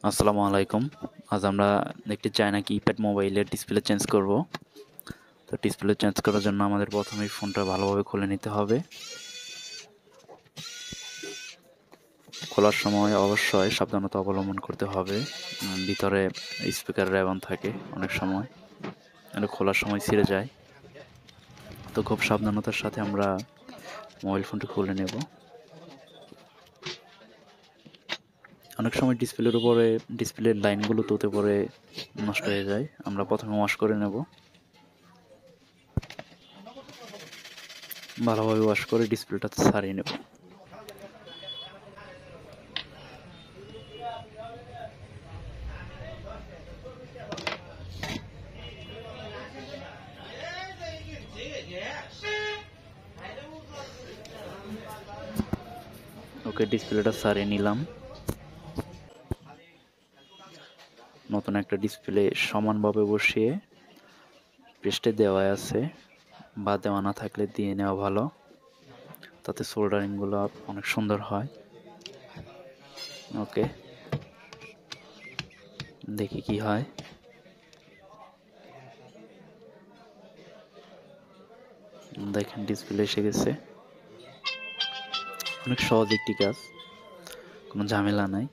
আসসালামু আলাইকুম। আজ আমরা একটি চায়না কিপ্যাড মোবাইলের ডিসপ্লে চেঞ্জ করব। তো ডিসপ্লে চেঞ্জ করার জন্য আমাদের প্রথমেই ফোনটা ভালোভাবে খুলে নিতে হবে। খোলার সময় অবশ্যই সাবধানতা অবলম্বন করতে হবে। ভিতরে স্পিকার র্যাবন থাকে অনেক সময়, এটা খোলার সময় ছিঁড়ে যায়। তো খুব সাবধানতার সাথে আমরা মোবাইল ফোনটি খুলে নেব। অনেক সময় ডিসপ্লের লাইনগুলো তুতে পরে নষ্ট হয়ে যায়। আমরা প্রথমে ওয়াশ করে নেব। ভালোভাবে ওয়াশ করে ডিসপ্লেটা ছাড়িয়ে নেব। ওকে, ডিসপ্লেটা ছাড়িয়ে নিলাম। নতুন একটা ডিসপ্লে সমানভাবে বসিয়ে পেস্টে দেওয়া আছে বা দেওয়া না থাকলে দিয়ে নেওয়া ভালো, তাতে সোল্ডারিংগুলো অনেক সুন্দর হয়। ওকে, দেখি কি হয়। দেখেন ডিসপ্লে এসে গেছে। অনেক সহজ একটি কাজ, কোনো ঝামেলা নাই।